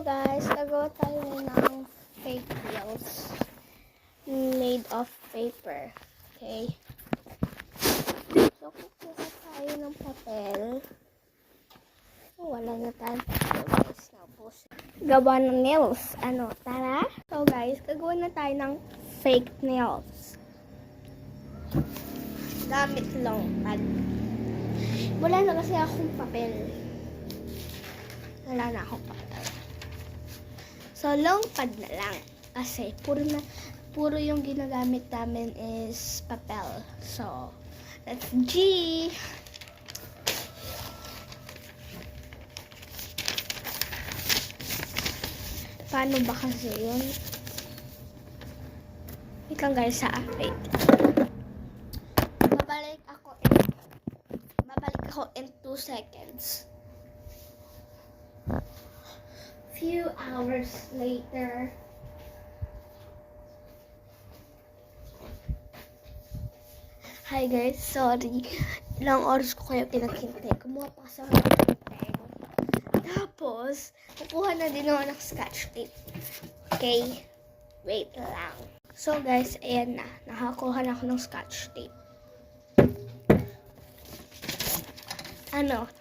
guys, nagawa tayo ng fake nails made of paper. Okay. So, kukuha tayo ng papel. Wala na tayong papel guys. Tapos, gawa ng nails. Tara? So guys, gagawa na tayo ng fake nails. Gamit long pad. Wala na kasi akong papel. Wala na akong papel. So, long pad na lang. Kasi, puro yung ginagamit namin is papel. So, let's G! Paano ba kasi yun? Wait lang guys, wait. Babalik ako in 2 seconds. Few hours later. Hi guys, sorry. Ilang oras ko kayo pinaghintay. Kumuha pa sa pinaghintay. Tapos, nakuha na din ako ng scotch tape. Okay? Wait lang. So guys, ayan na. Nakakuha na ako ng scotch tape.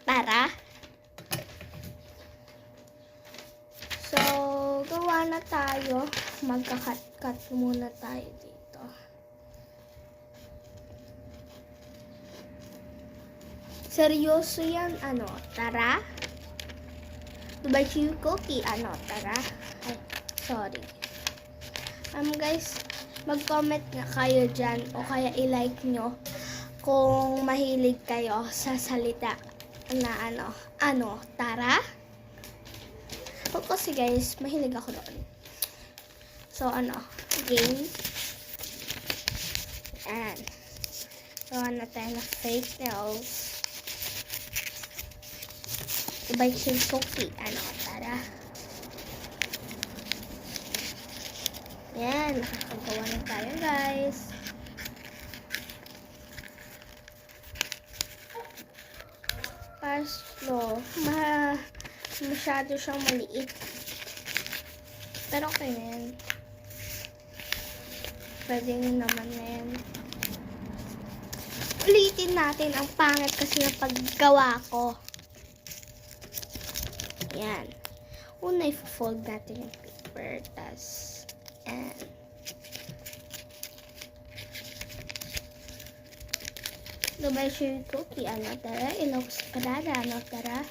Tara? So, gawa na tayo. Magka-cut muna tayo dito. Seryoso yan, tara? Dubai chew cookie, tara? Ay, sorry. Guys, mag-comment nga kayo dyan o kaya i-like nyo kung mahilig kayo sa salita na tara? O kasi guys, mahilig ako doon. So, game. And, gawa na tayo na fake nails. Dubai chew cookie, tara? Yan, nakakagawa na tayo guys. Paslo, masyado siyang maliit. Pero okay na yan. Pwede nyo naman na yan. Ulitin natin ang pangit kasi yung paggawa ko. Yan. Una, i-fold natin yung paper. And Dubai chew cookie, tara? Ilocos Parada, tara?